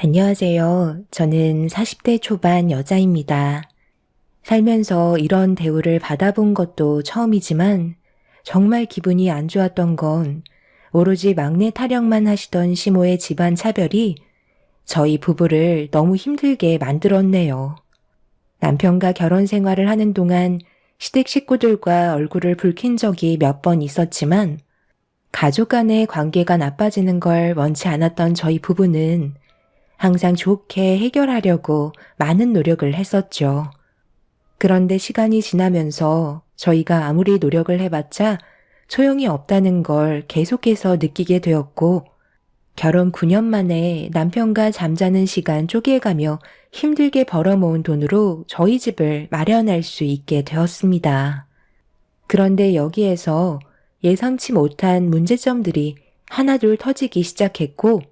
안녕하세요. 저는 40대 초반 여자입니다. 살면서 이런 대우를 받아본 것도 처음이지만 정말 기분이 안 좋았던 건 오로지 막내 타령만 하시던 시모의 집안 차별이 저희 부부를 너무 힘들게 만들었네요. 남편과 결혼 생활을 하는 동안 시댁 식구들과 얼굴을 붉힌 적이 몇 번 있었지만 가족 간의 관계가 나빠지는 걸 원치 않았던 저희 부부는 항상 좋게 해결하려고 많은 노력을 했었죠. 그런데 시간이 지나면서 저희가 아무리 노력을 해봤자 소용이 없다는 걸 계속해서 느끼게 되었고, 결혼 9년 만에 남편과 잠자는 시간 쪼개가며 힘들게 벌어모은 돈으로 저희 집을 마련할 수 있게 되었습니다. 그런데 여기에서 예상치 못한 문제점들이 하나둘 터지기 시작했고,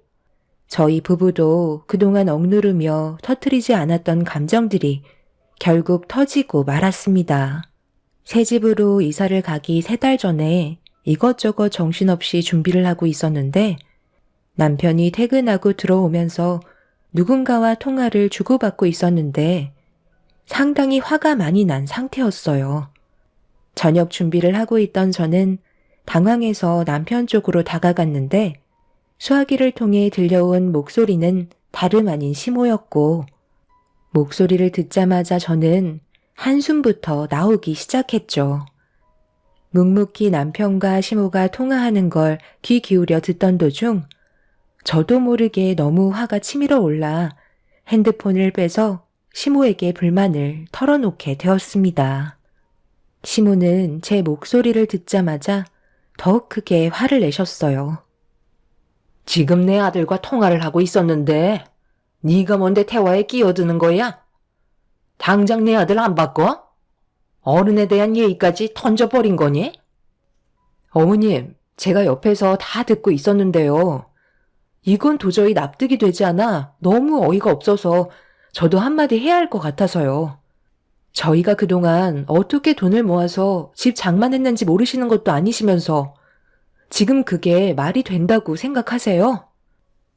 저희 부부도 그동안 억누르며 터뜨리지 않았던 감정들이 결국 터지고 말았습니다. 새 집으로 이사를 가기 3달 전에 이것저것 정신없이 준비를 하고 있었는데 남편이 퇴근하고 들어오면서 누군가와 통화를 주고받고 있었는데 상당히 화가 많이 난 상태였어요. 저녁 준비를 하고 있던 저는 당황해서 남편 쪽으로 다가갔는데 수화기를 통해 들려온 목소리는 다름 아닌 시모였고, 목소리를 듣자마자 저는 한숨부터 나오기 시작했죠. 묵묵히 남편과 시모가 통화하는 걸 귀 기울여 듣던 도중 저도 모르게 너무 화가 치밀어 올라 핸드폰을 빼서 시모에게 불만을 털어놓게 되었습니다. 시모는 제 목소리를 듣자마자 더욱 크게 화를 내셨어요. 지금 내 아들과 통화를 하고 있었는데 네가 뭔데 대화에 끼어드는 거야? 당장 내 아들 안 바꿔? 어른에 대한 예의까지 던져버린 거니? 어머님, 제가 옆에서 다 듣고 있었는데요. 이건 도저히 납득이 되지 않아 너무 어이가 없어서 저도 한마디 해야 할 것 같아서요. 저희가 그동안 어떻게 돈을 모아서 집 장만했는지 모르시는 것도 아니시면서 지금 그게 말이 된다고 생각하세요?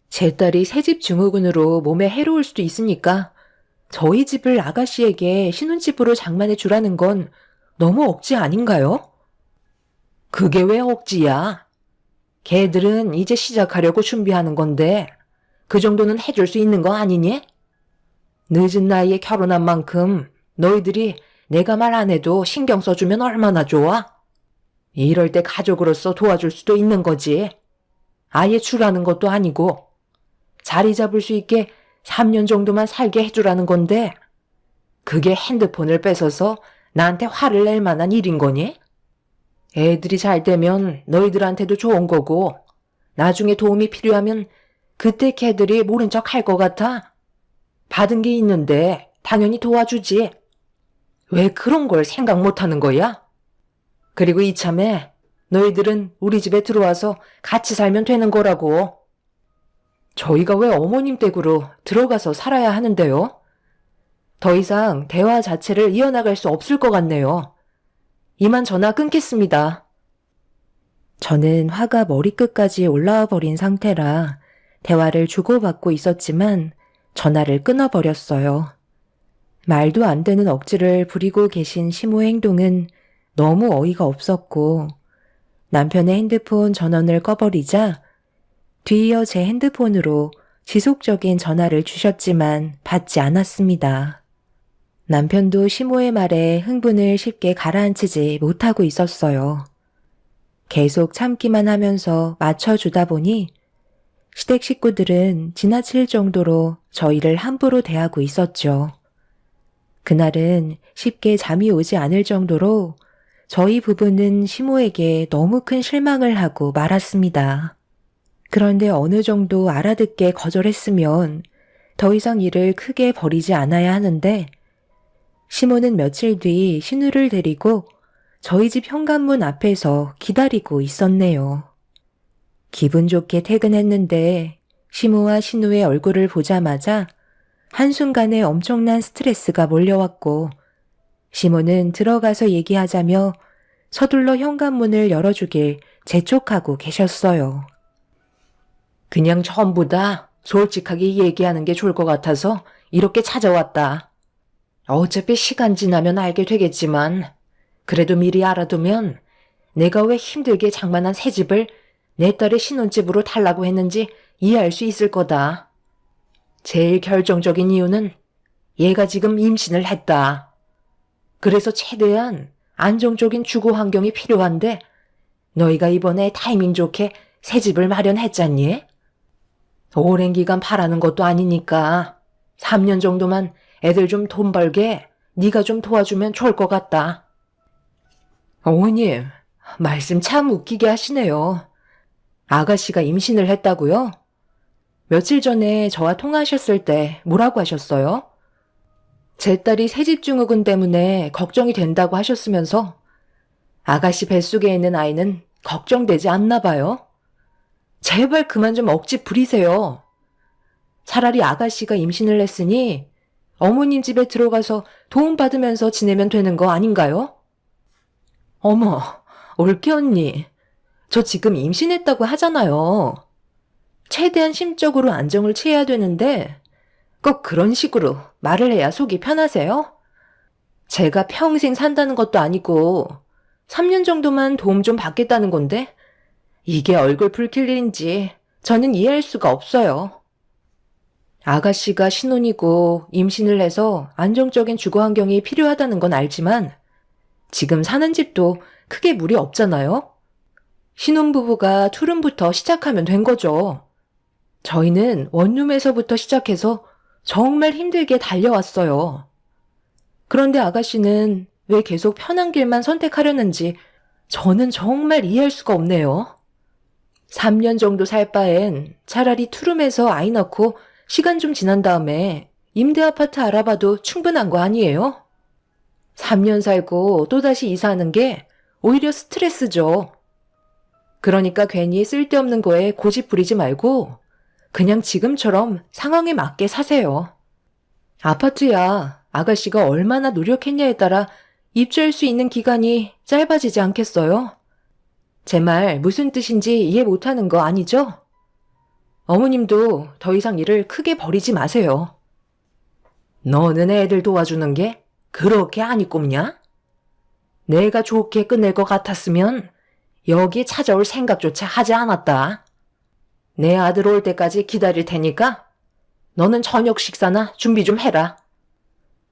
제 딸이 새집 증후군으로 몸에 해로울 수도 있으니까 저희 집을 아가씨에게 신혼집으로 장만해 주라는 건 너무 억지 아닌가요? 그게 왜 억지야? 걔들은 이제 시작하려고 준비하는 건데 그 정도는 해줄 수 있는 거 아니니? 늦은 나이에 결혼한 만큼 너희들이 내가 말 안 해도 신경 써주면 얼마나 좋아? 이럴 때 가족으로서 도와줄 수도 있는 거지. 아예 주라는 것도 아니고 자리 잡을 수 있게 3년 정도만 살게 해주라는 건데 그게 핸드폰을 뺏어서 나한테 화를 낼 만한 일인 거니? 애들이 잘 되면 너희들한테도 좋은 거고 나중에 도움이 필요하면 그때 걔들이 모른 척 할 것 같아? 받은 게 있는데 당연히 도와주지. 왜 그런 걸 생각 못 하는 거야? 그리고 이참에 너희들은 우리 집에 들어와서 같이 살면 되는 거라고. 저희가 왜 어머님 댁으로 들어가서 살아야 하는데요? 더 이상 대화 자체를 이어나갈 수 없을 것 같네요. 이만 전화 끊겠습니다. 저는 화가 머리끝까지 올라와 버린 상태라 대화를 주고받고 있었지만 전화를 끊어버렸어요. 말도 안 되는 억지를 부리고 계신 시모의 행동은 너무 어이가 없었고 남편의 핸드폰 전원을 꺼버리자 뒤이어 제 핸드폰으로 지속적인 전화를 주셨지만 받지 않았습니다. 남편도 시모의 말에 흥분을 쉽게 가라앉히지 못하고 있었어요. 계속 참기만 하면서 맞춰주다 보니 시댁 식구들은 지나칠 정도로 저희를 함부로 대하고 있었죠. 그날은 쉽게 잠이 오지 않을 정도로 저희 부부는 시모에게 너무 큰 실망을 하고 말았습니다. 그런데 어느 정도 알아듣게 거절했으면 더 이상 일을 크게 벌이지 않아야 하는데 시모는 며칠 뒤 신우를 데리고 저희 집 현관문 앞에서 기다리고 있었네요. 기분 좋게 퇴근했는데 시모와 신우의 얼굴을 보자마자 한순간에 엄청난 스트레스가 몰려왔고 시모는 들어가서 얘기하자며 서둘러 현관문을 열어주길 재촉하고 계셨어요. 그냥 전부 다 솔직하게 얘기하는 게 좋을 것 같아서 이렇게 찾아왔다. 어차피 시간 지나면 알게 되겠지만 그래도 미리 알아두면 내가 왜 힘들게 장만한 새 집을 내 딸의 신혼집으로 달라고 했는지 이해할 수 있을 거다. 제일 결정적인 이유는 얘가 지금 임신을 했다. 그래서 최대한 안정적인 주거 환경이 필요한데 너희가 이번에 타이밍 좋게 새 집을 마련했잖니? 오랜 기간 바라는 것도 아니니까 3년 정도만 애들 좀 돈 벌게 네가 좀 도와주면 좋을 것 같다. 어머님, 말씀 참 웃기게 하시네요. 아가씨가 임신을 했다고요? 며칠 전에 저와 통화하셨을 때 뭐라고 하셨어요? 제 딸이 새집 증후군 때문에 걱정이 된다고 하셨으면서 아가씨 뱃속에 있는 아이는 걱정되지 않나 봐요. 제발 그만 좀 억지 부리세요. 차라리 아가씨가 임신을 했으니 어머님 집에 들어가서 도움받으면서 지내면 되는 거 아닌가요? 어머, 올케 언니. 저 지금 임신했다고 하잖아요. 최대한 심적으로 안정을 취해야 되는데 꼭 그런 식으로 말을 해야 속이 편하세요? 제가 평생 산다는 것도 아니고 3년 정도만 도움 좀 받겠다는 건데 이게 얼굴 붉힐 일인지 저는 이해할 수가 없어요. 아가씨가 신혼이고 임신을 해서 안정적인 주거 환경이 필요하다는 건 알지만 지금 사는 집도 크게 무리 없잖아요? 신혼부부가 투룸부터 시작하면 된 거죠. 저희는 원룸에서부터 시작해서 정말 힘들게 달려왔어요. 그런데 아가씨는 왜 계속 편한 길만 선택하려는지 저는 정말 이해할 수가 없네요. 3년 정도 살 바엔 차라리 투룸에서 아이 낳고 시간 좀 지난 다음에 임대 아파트 알아봐도 충분한 거 아니에요? 3년 살고 또다시 이사하는 게 오히려 스트레스죠. 그러니까 괜히 쓸데없는 거에 고집 부리지 말고 그냥 지금처럼 상황에 맞게 사세요. 아파트야 아가씨가 얼마나 노력했냐에 따라 입주할 수 있는 기간이 짧아지지 않겠어요? 제 말 무슨 뜻인지 이해 못하는 거 아니죠? 어머님도 더 이상 일을 크게 벌이지 마세요. 너는 애들 도와주는 게 그렇게 안 이꼽냐? 내가 좋게 끝낼 것 같았으면 여기 찾아올 생각조차 하지 않았다. 내 아들 올 때까지 기다릴 테니까 너는 저녁 식사나 준비 좀 해라.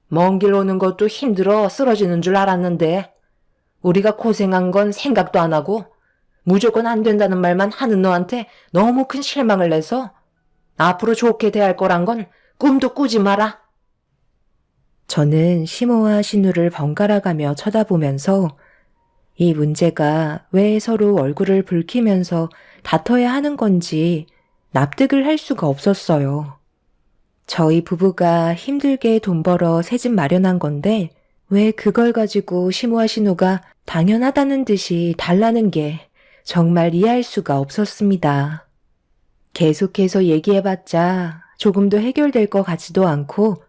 먼 길 오는 것도 힘들어 쓰러지는 줄 알았는데 우리가 고생한 건 생각도 안 하고 무조건 안 된다는 말만 하는 너한테 너무 큰 실망을 내서 앞으로 좋게 대할 거란 건 꿈도 꾸지 마라. 저는 시모와 신우를 번갈아가며 쳐다보면서 이 문제가 왜 서로 얼굴을 붉히면서 다퉈야 하는 건지 납득을 할 수가 없었어요. 저희 부부가 힘들게 돈 벌어 새 집 마련한 건데 왜 그걸 가지고 시모와 신우가 당연하다는 듯이 달라는 게 정말 이해할 수가 없었습니다. 계속해서 얘기해봤자 조금도 해결될 것 같지도 않고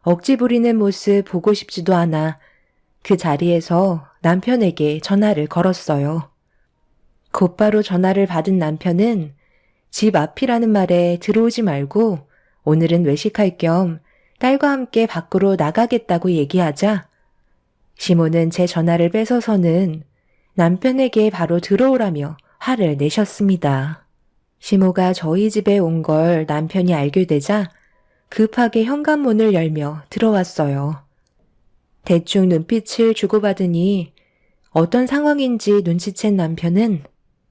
억지 부리는 모습 보고 싶지도 않아 그 자리에서 남편에게 전화를 걸었어요. 곧바로 전화를 받은 남편은 집 앞이라는 말에 들어오지 말고 오늘은 외식할 겸 딸과 함께 밖으로 나가겠다고 얘기하자 시모는 제 전화를 뺏어서는 남편에게 바로 들어오라며 화를 내셨습니다. 시모가 저희 집에 온 걸 남편이 알게 되자 급하게 현관문을 열며 들어왔어요. 대충 눈빛을 주고받으니 어떤 상황인지 눈치챈 남편은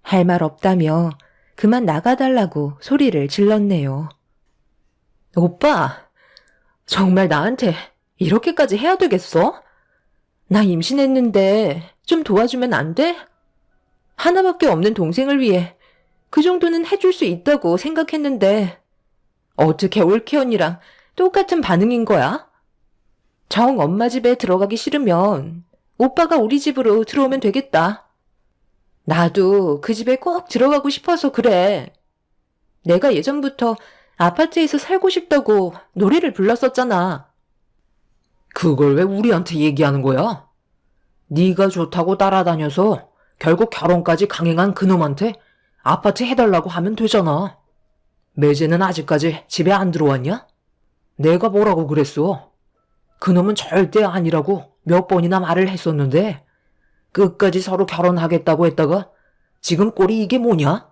할 말 없다며 그만 나가달라고 소리를 질렀네요. 오빠, 정말 나한테 이렇게까지 해야 되겠어? 나 임신했는데 좀 도와주면 안 돼? 하나밖에 없는 동생을 위해 그 정도는 해줄 수 있다고 생각했는데 어떻게 올케 언니랑 똑같은 반응인 거야? 정 엄마 집에 들어가기 싫으면 오빠가 우리 집으로 들어오면 되겠다. 나도 그 집에 꼭 들어가고 싶어서 그래. 내가 예전부터 아파트에서 살고 싶다고 노래를 불렀었잖아. 그걸 왜 우리한테 얘기하는 거야? 네가 좋다고 따라다녀서 결국 결혼까지 강행한 그놈한테 아파트 해달라고 하면 되잖아. 매제는 아직까지 집에 안 들어왔냐? 내가 뭐라고 그랬어? 그놈은 절대 아니라고 몇 번이나 말을 했었는데 끝까지 서로 결혼하겠다고 했다가 지금 꼴이 이게 뭐냐?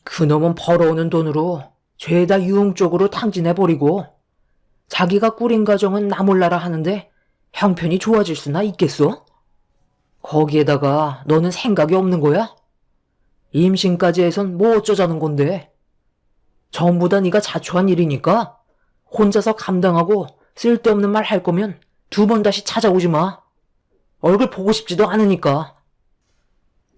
그놈은 벌어오는 돈으로 죄다 유흥 쪽으로 탕진해버리고 자기가 꾸린 가정은 나 몰라라 하는데 형편이 좋아질 수나 있겠어? 거기에다가 너는 생각이 없는 거야? 임신까지 해선 뭐 어쩌자는 건데? 전부 다 네가 자초한 일이니까 혼자서 감당하고 쓸데없는 말 할 거면 2번 다시 찾아오지 마. 얼굴 보고 싶지도 않으니까.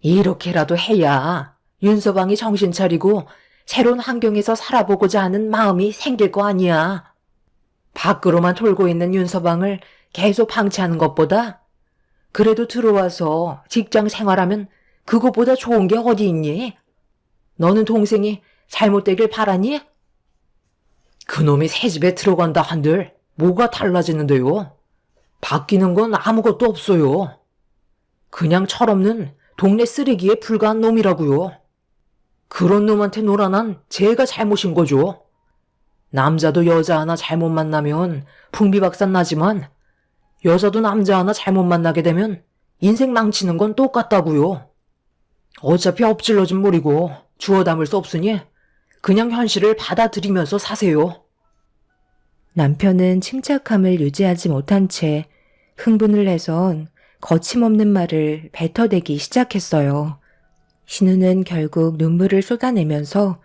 이렇게라도 해야 윤서방이 정신 차리고 새로운 환경에서 살아보고자 하는 마음이 생길 거 아니야. 밖으로만 돌고 있는 윤서방을 계속 방치하는 것보다 그래도 들어와서 직장 생활하면 그것보다 좋은 게 어디 있니? 너는 동생이 잘못되길 바라니? 그놈이 새집에 들어간다 한들 뭐가 달라지는데요? 바뀌는 건 아무것도 없어요. 그냥 철없는 동네 쓰레기에 불과한 놈이라고요. 그런 놈한테 놀아난 제가 잘못인 거죠. 남자도 여자 하나 잘못 만나면 풍비박산 나지만 여자도 남자 하나 잘못 만나게 되면 인생 망치는 건 똑같다고요. 어차피 엎질러진 물이고 주워 담을 수 없으니 그냥 현실을 받아들이면서 사세요. 남편은 침착함을 유지하지 못한 채 흥분을 해선 거침없는 말을 뱉어대기 시작했어요. 신우는 결국 눈물을 쏟아내면서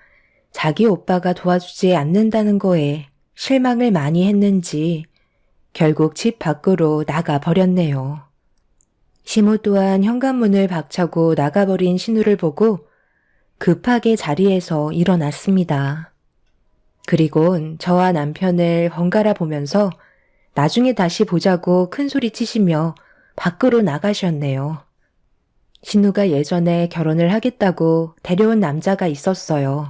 자기 오빠가 도와주지 않는다는 거에 실망을 많이 했는지 결국 집 밖으로 나가버렸네요. 시모 또한 현관문을 박차고 나가버린 신우를 보고 급하게 자리에서 일어났습니다. 그리곤 저와 남편을 번갈아 보면서 나중에 다시 보자고 큰소리 치시며 밖으로 나가셨네요. 신우가 예전에 결혼을 하겠다고 데려온 남자가 있었어요.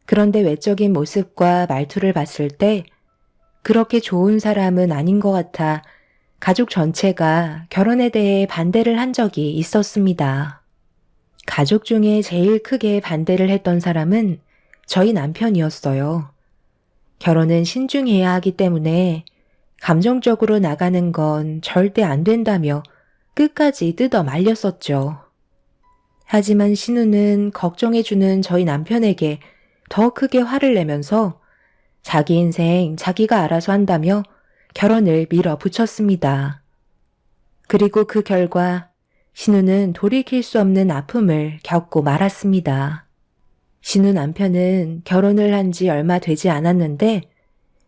그런데 외적인 모습과 말투를 봤을 때 그렇게 좋은 사람은 아닌 것 같아 가족 전체가 결혼에 대해 반대를 한 적이 있었습니다. 가족 중에 제일 크게 반대를 했던 사람은 저희 남편이었어요. 결혼은 신중해야 하기 때문에 감정적으로 나가는 건 절대 안 된다며 끝까지 뜯어 말렸었죠. 하지만 신우는 걱정해주는 저희 남편에게 더 크게 화를 내면서 자기 인생 자기가 알아서 한다며 결혼을 밀어붙였습니다. 그리고 그 결과 신우는 돌이킬 수 없는 아픔을 겪고 말았습니다. 신우 남편은 결혼을 한 지 얼마 되지 않았는데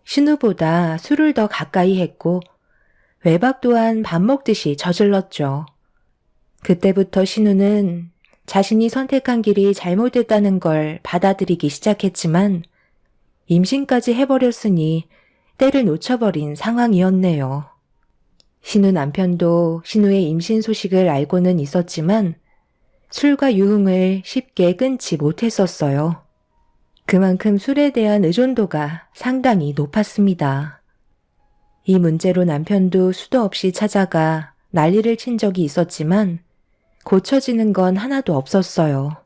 신우보다 술을 더 가까이 했고 외박 또한 밥 먹듯이 저질렀죠. 그때부터 신우는 자신이 선택한 길이 잘못됐다는 걸 받아들이기 시작했지만 임신까지 해버렸으니 때를 놓쳐버린 상황이었네요. 신우 남편도 신우의 임신 소식을 알고는 있었지만 술과 유흥을 쉽게 끊지 못했었어요. 그만큼 술에 대한 의존도가 상당히 높았습니다. 이 문제로 남편도 수도 없이 찾아가 난리를 친 적이 있었지만 고쳐지는 건 하나도 없었어요.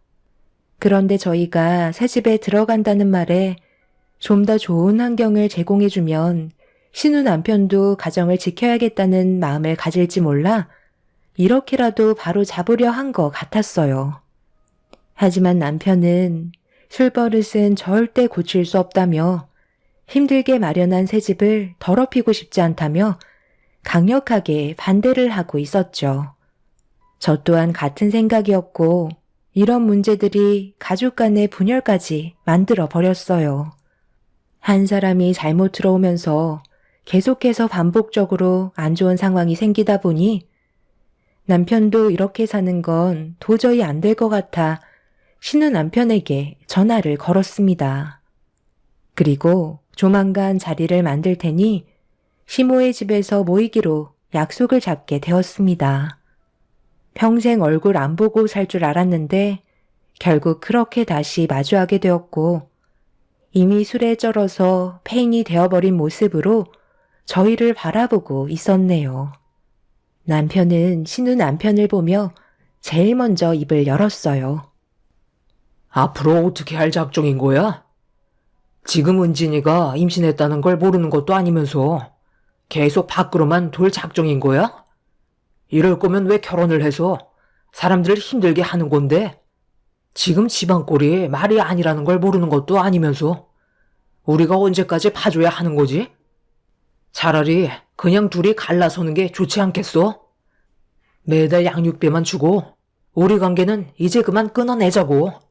그런데 저희가 새집에 들어간다는 말에 좀 더 좋은 환경을 제공해주면 신우 남편도 가정을 지켜야겠다는 마음을 가질지 몰라 이렇게라도 바로 잡으려 한 것 같았어요. 하지만 남편은 술버릇은 절대 고칠 수 없다며 힘들게 마련한 새 집을 더럽히고 싶지 않다며 강력하게 반대를 하고 있었죠. 저 또한 같은 생각이었고 이런 문제들이 가족 간의 분열까지 만들어 버렸어요. 한 사람이 잘못 들어오면서 계속해서 반복적으로 안 좋은 상황이 생기다 보니 남편도 이렇게 사는 건 도저히 안 될 것 같아 신우 남편에게 전화를 걸었습니다. 그리고 조만간 자리를 만들 테니 시모의 집에서 모이기로 약속을 잡게 되었습니다. 평생 얼굴 안 보고 살 줄 알았는데 결국 그렇게 다시 마주하게 되었고 이미 술에 쩔어서 폐인이 되어버린 모습으로 저희를 바라보고 있었네요. 남편은 신우 남편을 보며 제일 먼저 입을 열었어요. 앞으로 어떻게 할 작정인 거야? 지금 은진이가 임신했다는 걸 모르는 것도 아니면서 계속 밖으로만 돌 작정인 거야? 이럴 거면 왜 결혼을 해서 사람들을 힘들게 하는 건데? 지금 집안 꼴이 말이 아니라는 걸 모르는 것도 아니면서 우리가 언제까지 봐줘야 하는 거지? 차라리 그냥 둘이 갈라서는 게 좋지 않겠어? 매달 양육비만 주고 우리 관계는 이제 그만 끊어내자고.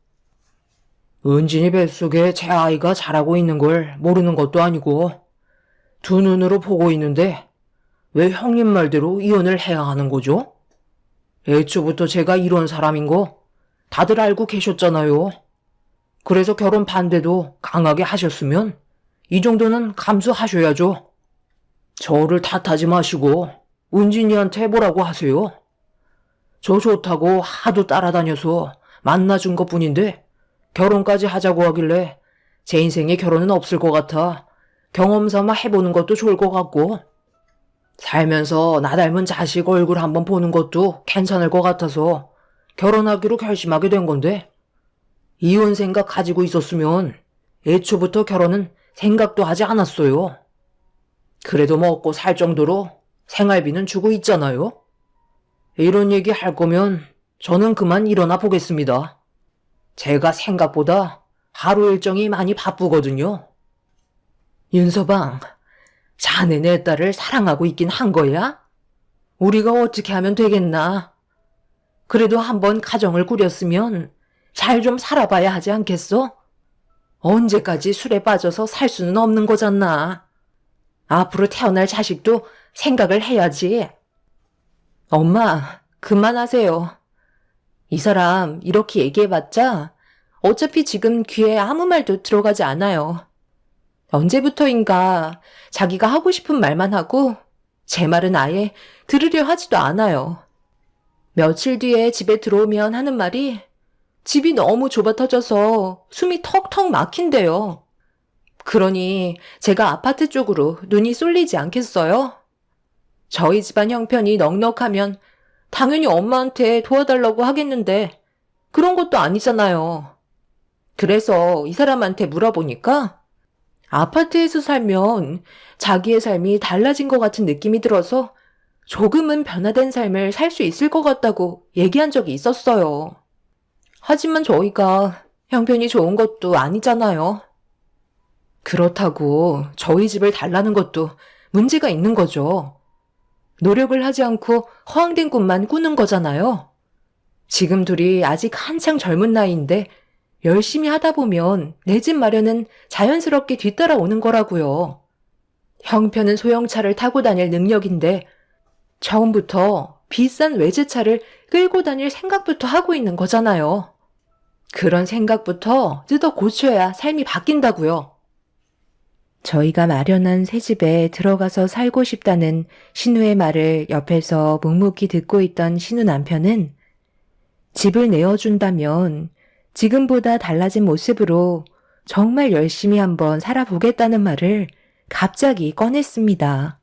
은진이 뱃속에 제 아이가 자라고 있는 걸 모르는 것도 아니고 두 눈으로 보고 있는데 왜 형님 말대로 이혼을 해야 하는 거죠? 애초부터 제가 이런 사람인 거 다들 알고 계셨잖아요. 그래서 결혼 반대도 강하게 하셨으면 이 정도는 감수하셔야죠. 저를 탓하지 마시고 은진이한테 뭐라고 하세요. 저 좋다고 하도 따라다녀서 만나준 것뿐인데 결혼까지 하자고 하길래 제 인생에 결혼은 없을 것 같아 경험 삼아 해보는 것도 좋을 것 같고 살면서 나 닮은 자식 얼굴 한번 보는 것도 괜찮을 것 같아서 결혼하기로 결심하게 된 건데 이혼 생각 가지고 있었으면 애초부터 결혼은 생각도 하지 않았어요. 그래도 먹고 살 정도로 생활비는 주고 있잖아요. 이런 얘기 할 거면 저는 그만 일어나 보겠습니다. 제가 생각보다 하루 일정이 많이 바쁘거든요. 윤서방, 자네 내 딸을 사랑하고 있긴 한 거야? 우리가 어떻게 하면 되겠나? 그래도 한번 가정을 꾸렸으면 잘 좀 살아봐야 하지 않겠어? 언제까지 술에 빠져서 살 수는 없는 거잖아. 앞으로 태어날 자식도 생각을 해야지. 엄마, 그만하세요. 이 사람 이렇게 얘기해봤자 어차피 지금 귀에 아무 말도 들어가지 않아요. 언제부터인가 자기가 하고 싶은 말만 하고 제 말은 아예 들으려 하지도 않아요. 며칠 뒤에 집에 들어오면 하는 말이 집이 너무 좁아 터져서 숨이 턱턱 막힌대요. 그러니 제가 아파트 쪽으로 눈이 쏠리지 않겠어요? 저희 집안 형편이 넉넉하면 당연히 엄마한테 도와달라고 하겠는데 그런 것도 아니잖아요. 그래서 이 사람한테 물어보니까 아파트에서 살면 자기의 삶이 달라진 것 같은 느낌이 들어서 조금은 변화된 삶을 살 수 있을 것 같다고 얘기한 적이 있었어요. 하지만 저희가 형편이 좋은 것도 아니잖아요. 그렇다고 저희 집을 달라는 것도 문제가 있는 거죠. 노력을 하지 않고 허황된 꿈만 꾸는 거잖아요. 지금 둘이 아직 한창 젊은 나이인데 열심히 하다 보면 내 집 마련은 자연스럽게 뒤따라오는 거라고요. 형편은 소형차를 타고 다닐 능력인데 처음부터 비싼 외제차를 끌고 다닐 생각부터 하고 있는 거잖아요. 그런 생각부터 뜯어 고쳐야 삶이 바뀐다고요. 저희가 마련한 새 집에 들어가서 살고 싶다는 신우의 말을 옆에서 묵묵히 듣고 있던 신우 남편은 집을 내어준다면 지금보다 달라진 모습으로 정말 열심히 한번 살아보겠다는 말을 갑자기 꺼냈습니다.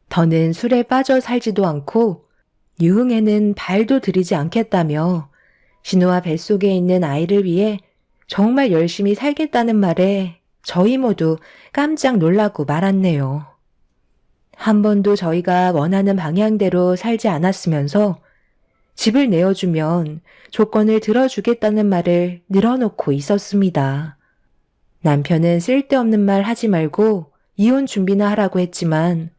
더는 술에 빠져 살지도 않고 유흥에는 발도 들이지 않겠다며 신우와 뱃속에 있는 아이를 위해 정말 열심히 살겠다는 말에 저희 모두 깜짝 놀라고 말았네요. 한 번도 저희가 원하는 방향대로 살지 않았으면서 집을 내어주면 조건을 들어주겠다는 말을 늘어놓고 있었습니다. 남편은 쓸데없는 말 하지 말고 이혼 준비나 하라고 했지만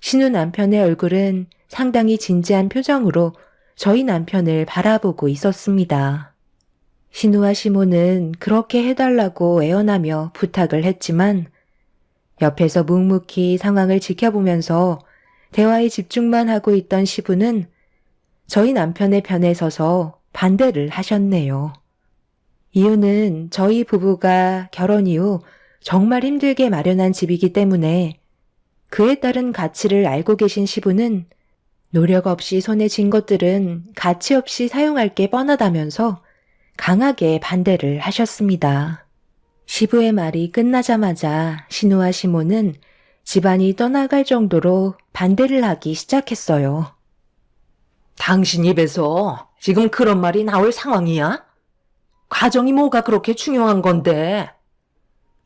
신우 남편의 얼굴은 상당히 진지한 표정으로 저희 남편을 바라보고 있었습니다. 신우와 시모는 그렇게 해달라고 애원하며 부탁을 했지만 옆에서 묵묵히 상황을 지켜보면서 대화에 집중만 하고 있던 시부는 저희 남편의 편에 서서 반대를 하셨네요. 이유는 저희 부부가 결혼 이후 정말 힘들게 마련한 집이기 때문에 그에 따른 가치를 알고 계신 시부는 노력 없이 손에 쥔 것들은 가치 없이 사용할 게 뻔하다면서 강하게 반대를 하셨습니다. 시부의 말이 끝나자마자 신우와 시모는 집안이 떠나갈 정도로 반대를 하기 시작했어요. 당신 입에서 지금 그런 말이 나올 상황이야? 가정이 뭐가 그렇게 중요한 건데?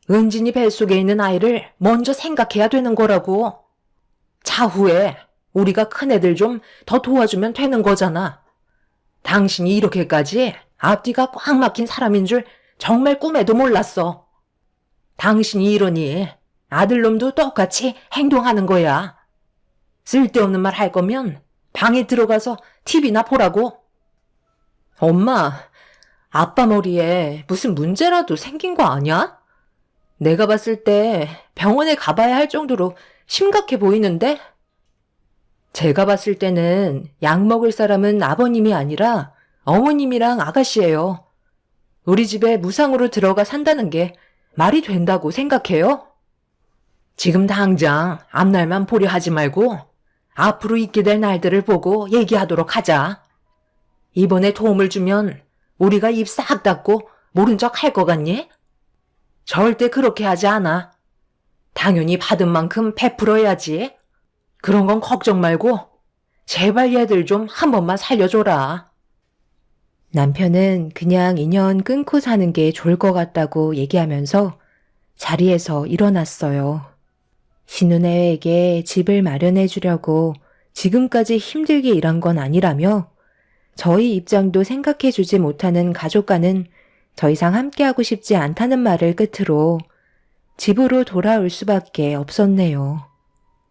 은진이 뱃속에 있는 아이를 먼저 생각해야 되는 거라고. 차후에 우리가 큰애들 좀 더 도와주면 되는 거잖아. 당신이 이렇게까지 앞뒤가 꽉 막힌 사람인 줄 정말 꿈에도 몰랐어. 당신이 이러니 아들놈도 똑같이 행동하는 거야. 쓸데없는 말 할 거면 방에 들어가서 TV나 보라고. 엄마, 아빠 머리에 무슨 문제라도 생긴 거 아니야? 내가 봤을 때 병원에 가봐야 할 정도로 심각해 보이는데? 제가 봤을 때는 약 먹을 사람은 아버님이 아니라 어머님이랑 아가씨예요. 우리 집에 무상으로 들어가 산다는 게 말이 된다고 생각해요? 지금 당장 앞날만 보려 하지 말고 앞으로 있게 될 날들을 보고 얘기하도록 하자. 이번에 도움을 주면 우리가 입 싹 닫고 모른 척 할 것 같니? 절대 그렇게 하지 않아. 당연히 받은 만큼 베풀어야지. 그런 건 걱정 말고 제발 얘들 좀 한 번만 살려줘라. 남편은 그냥 인연 끊고 사는 게 좋을 것 같다고 얘기하면서 자리에서 일어났어요. 신우네에게 집을 마련해 주려고 지금까지 힘들게 일한 건 아니라며 저희 입장도 생각해 주지 못하는 가족과는 더 이상 함께하고 싶지 않다는 말을 끝으로 집으로 돌아올 수밖에 없었네요.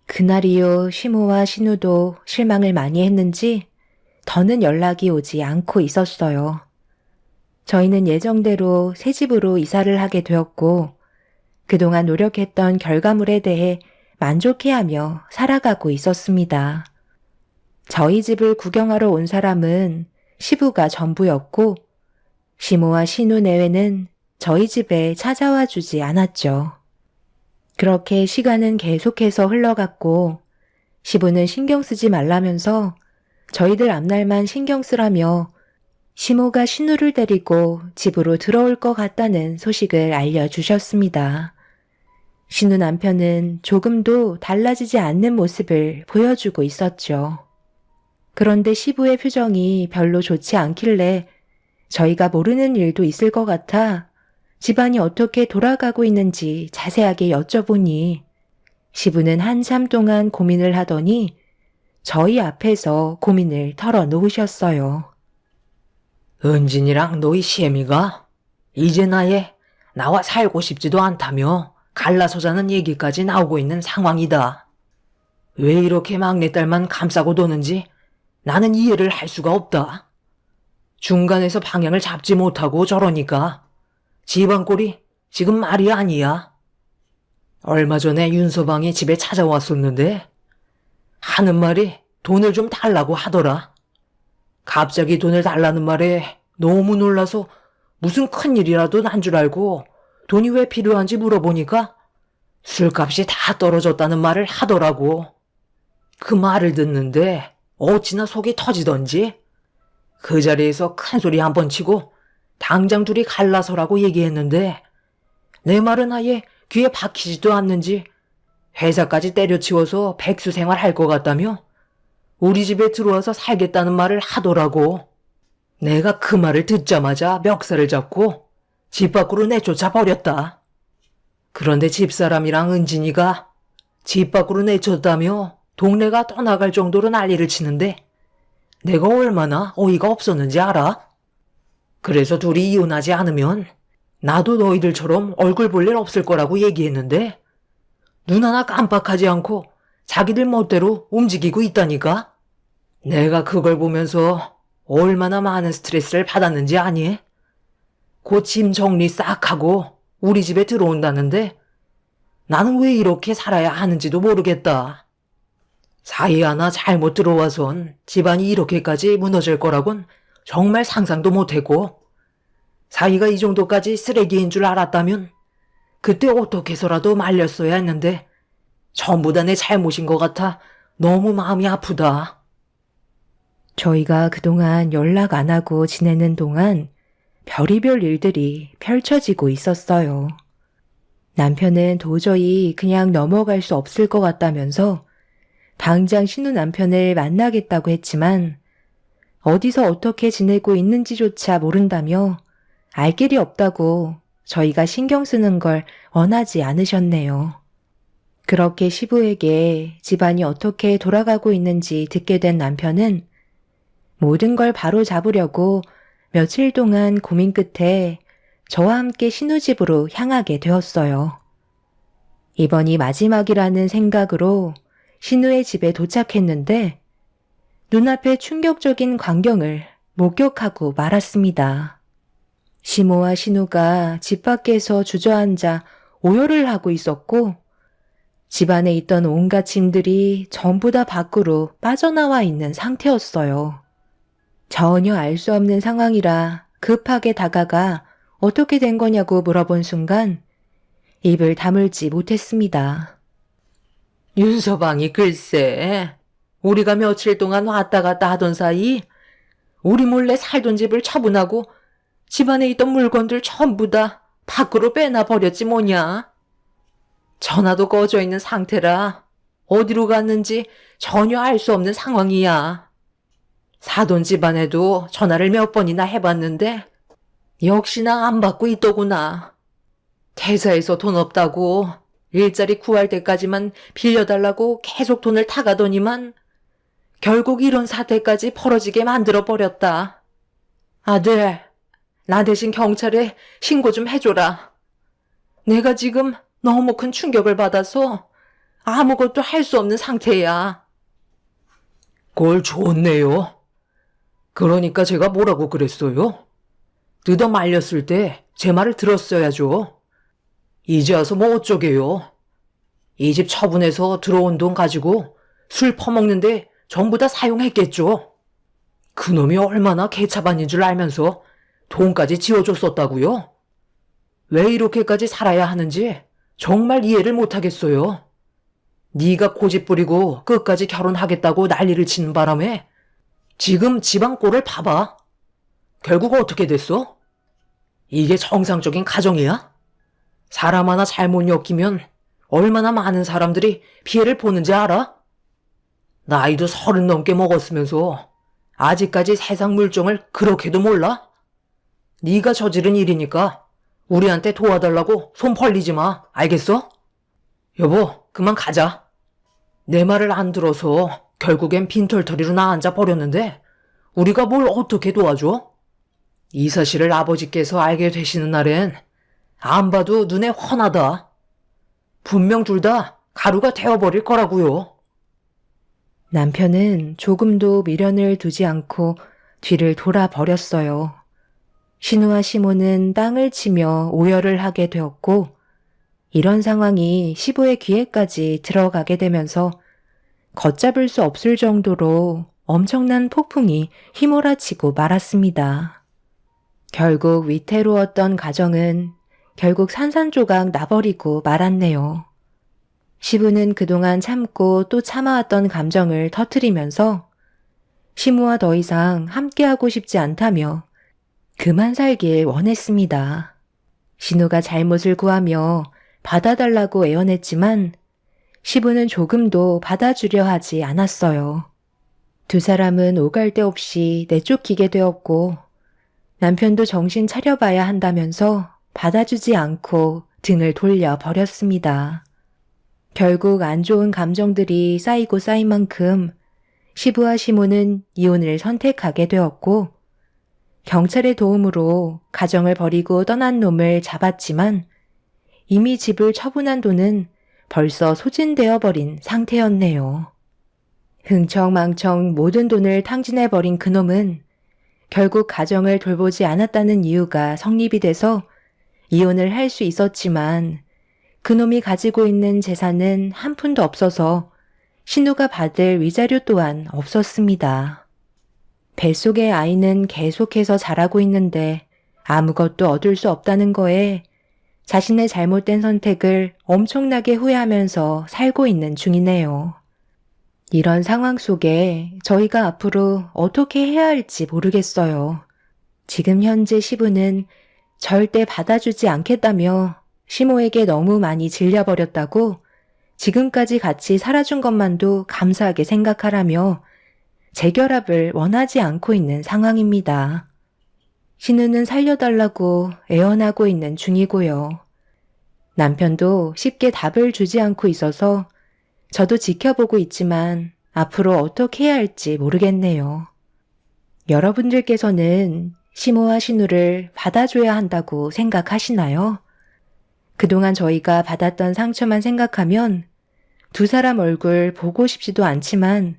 그날 이후 시모와 신우도 실망을 많이 했는지 더는 연락이 오지 않고 있었어요. 저희는 예정대로 새 집으로 이사를 하게 되었고 그동안 노력했던 결과물에 대해 만족해하며 살아가고 있었습니다. 저희 집을 구경하러 온 사람은 시부가 전부였고 시모와 신우 내외는 저희 집에 찾아와 주지 않았죠. 그렇게 시간은 계속해서 흘러갔고 시부는 신경 쓰지 말라면서 저희들 앞날만 신경 쓰라며 시모가 신우를 데리고 집으로 들어올 것 같다는 소식을 알려주셨습니다. 신우 남편은 조금도 달라지지 않는 모습을 보여주고 있었죠. 그런데 시부의 표정이 별로 좋지 않길래 저희가 모르는 일도 있을 것 같아 집안이 어떻게 돌아가고 있는지 자세하게 여쭤보니 시부는 한참 동안 고민을 하더니 저희 앞에서 고민을 털어놓으셨어요. 은진이랑 너희 시애미가 이제 나와 살고 싶지도 않다며 갈라서 자는 얘기까지 나오고 있는 상황이다. 왜 이렇게 막내딸만 감싸고 도는지 나는 이해를 할 수가 없다. 중간에서 방향을 잡지 못하고 저러니까 집안 꼴이 지금 말이 아니야. 얼마 전에 윤서방이 집에 찾아왔었는데 하는 말이 돈을 좀 달라고 하더라. 갑자기 돈을 달라는 말에 너무 놀라서 무슨 큰일이라도 난 줄 알고 돈이 왜 필요한지 물어보니까 술값이 다 떨어졌다는 말을 하더라고. 그 말을 듣는데 어찌나 속이 터지던지 그 자리에서 큰 소리 한 번 치고 당장 둘이 갈라서라고 얘기했는데 내 말은 아예 귀에 박히지도 않는지 회사까지 때려치워서 백수 생활할 것 같다며 우리 집에 들어와서 살겠다는 말을 하더라고. 내가 그 말을 듣자마자 멱살을 잡고 집 밖으로 내쫓아 버렸다. 그런데 집사람이랑 은진이가 집 밖으로 내쫓다며 동네가 떠나갈 정도로 난리를 치는데 내가 얼마나 어이가 없었는지 알아? 그래서 둘이 이혼하지 않으면 나도 너희들처럼 얼굴 볼 일 없을 거라고 얘기했는데 눈 하나 깜빡하지 않고 자기들 멋대로 움직이고 있다니까? 내가 그걸 보면서 얼마나 많은 스트레스를 받았는지 아니? 곧 짐 정리 싹 하고 우리 집에 들어온다는데 나는 왜 이렇게 살아야 하는지도 모르겠다. 사이 하나 잘못 들어와선 집안이 이렇게까지 무너질 거라곤 정말 상상도 못했고 사이가 이 정도까지 쓰레기인 줄 알았다면 그때 어떻게 해서라도 말렸어야 했는데 전부 다 내 잘못인 것 같아 너무 마음이 아프다. 저희가 그동안 연락 안 하고 지내는 동안 별의별 일들이 펼쳐지고 있었어요. 남편은 도저히 그냥 넘어갈 수 없을 것 같다면서 당장 신우 남편을 만나겠다고 했지만 어디서 어떻게 지내고 있는지조차 모른다며 알 길이 없다고 저희가 신경 쓰는 걸 원하지 않으셨네요. 그렇게 시부에게 집안이 어떻게 돌아가고 있는지 듣게 된 남편은 모든 걸 바로 잡으려고 며칠 동안 고민 끝에 저와 함께 신우집으로 향하게 되었어요. 이번이 마지막이라는 생각으로 신우의 집에 도착했는데 눈앞에 충격적인 광경을 목격하고 말았습니다. 시모와 신우가 집 밖에서 주저앉아 오열을 하고 있었고 집안에 있던 온갖 짐들이 전부 다 밖으로 빠져나와 있는 상태였어요. 전혀 알 수 없는 상황이라 급하게 다가가 어떻게 된 거냐고 물어본 순간 입을 다물지 못했습니다. 윤서방이 글쎄, 우리가 며칠 동안 왔다 갔다 하던 사이 우리 몰래 살던 집을 처분하고 집안에 있던 물건들 전부 다 밖으로 빼놔 버렸지 뭐냐. 전화도 꺼져 있는 상태라 어디로 갔는지 전혀 알 수 없는 상황이야. 사돈 집안에도 전화를 몇 번이나 해봤는데 역시나 안 받고 있더구나. 퇴사해서 돈 없다고 일자리 구할 때까지만 빌려달라고 계속 돈을 타가더니만 결국 이런 사태까지 벌어지게 만들어버렸다. 아들, 나 대신 경찰에 신고 좀 해줘라. 내가 지금 너무 큰 충격을 받아서 아무것도 할 수 없는 상태야. 꼴 좋네요. 그러니까 제가 뭐라고 그랬어요? 뜯어 말렸을 때 제 말을 들었어야죠. 이제 와서 뭐 어쩌게요. 이 집 처분해서 들어온 돈 가지고 술 퍼먹는데 전부 다 사용했겠죠. 그놈이 얼마나 개차반인 줄 알면서 돈까지 지어줬었다고요? 왜 이렇게까지 살아야 하는지 정말 이해를 못하겠어요. 네가 고집 부리고 끝까지 결혼하겠다고 난리를 치는 바람에 지금 집안 꼴을 봐봐. 결국 어떻게 됐어? 이게 정상적인 가정이야? 사람 하나 잘못 엮이면 얼마나 많은 사람들이 피해를 보는지 알아? 나이도 30 넘게 먹었으면서 아직까지 세상 물정을 그렇게도 몰라? 네가 저지른 일이니까 우리한테 도와달라고 손 벌리지 마. 알겠어? 여보, 그만 가자. 내 말을 안 들어서 결국엔 빈털터리로 나 앉아 버렸는데 우리가 뭘 어떻게 도와줘? 이 사실을 아버지께서 알게 되시는 날엔 안 봐도 눈에 훤하다. 분명 둘 다 가루가 되어버릴 거라고요. 남편은 조금도 미련을 두지 않고 뒤를 돌아버렸어요. 신우와 시모는 땅을 치며 오열을 하게 되었고 이런 상황이 시부의 귀에까지 들어가게 되면서 걷잡을 수 없을 정도로 엄청난 폭풍이 휘몰아치고 말았습니다. 결국 위태로웠던 가정은 결국 산산조각 나버리고 말았네요. 시부는 그동안 참고 또 참아왔던 감정을 터뜨리면서 시무와 더 이상 함께하고 싶지 않다며 그만 살길 원했습니다. 신우가 잘못을 구하며 받아달라고 애원했지만 시부는 조금도 받아주려 하지 않았어요. 두 사람은 오갈 데 없이 내쫓기게 되었고 남편도 정신 차려봐야 한다면서 받아주지 않고 등을 돌려 버렸습니다. 결국 안 좋은 감정들이 쌓이고 쌓인 만큼 시부와 시모는 이혼을 선택하게 되었고 경찰의 도움으로 가정을 버리고 떠난 놈을 잡았지만 이미 집을 처분한 돈은 벌써 소진되어 버린 상태였네요. 흥청망청 모든 돈을 탕진해버린 그놈은 결국 가정을 돌보지 않았다는 이유가 성립이 돼서 이혼을 할 수 있었지만 그놈이 가지고 있는 재산은 한 푼도 없어서 신우가 받을 위자료 또한 없었습니다. 뱃속의 아이는 계속해서 자라고 있는데 아무것도 얻을 수 없다는 거에 자신의 잘못된 선택을 엄청나게 후회하면서 살고 있는 중이네요. 이런 상황 속에 저희가 앞으로 어떻게 해야 할지 모르겠어요. 지금 현재 시부는 절대 받아주지 않겠다며 시모에게 너무 많이 질려버렸다고 지금까지 같이 살아준 것만도 감사하게 생각하라며 재결합을 원하지 않고 있는 상황입니다. 신우는 살려달라고 애원하고 있는 중이고요. 남편도 쉽게 답을 주지 않고 있어서 저도 지켜보고 있지만 앞으로 어떻게 해야 할지 모르겠네요. 여러분들께서는 시모와 신우를 받아줘야 한다고 생각하시나요? 그동안 저희가 받았던 상처만 생각하면 두 사람 얼굴 보고 싶지도 않지만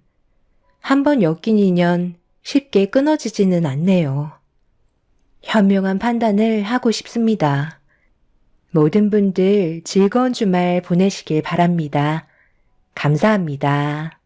한번 엮인 인연 쉽게 끊어지지는 않네요. 현명한 판단을 하고 싶습니다. 모든 분들 즐거운 주말 보내시길 바랍니다. 감사합니다.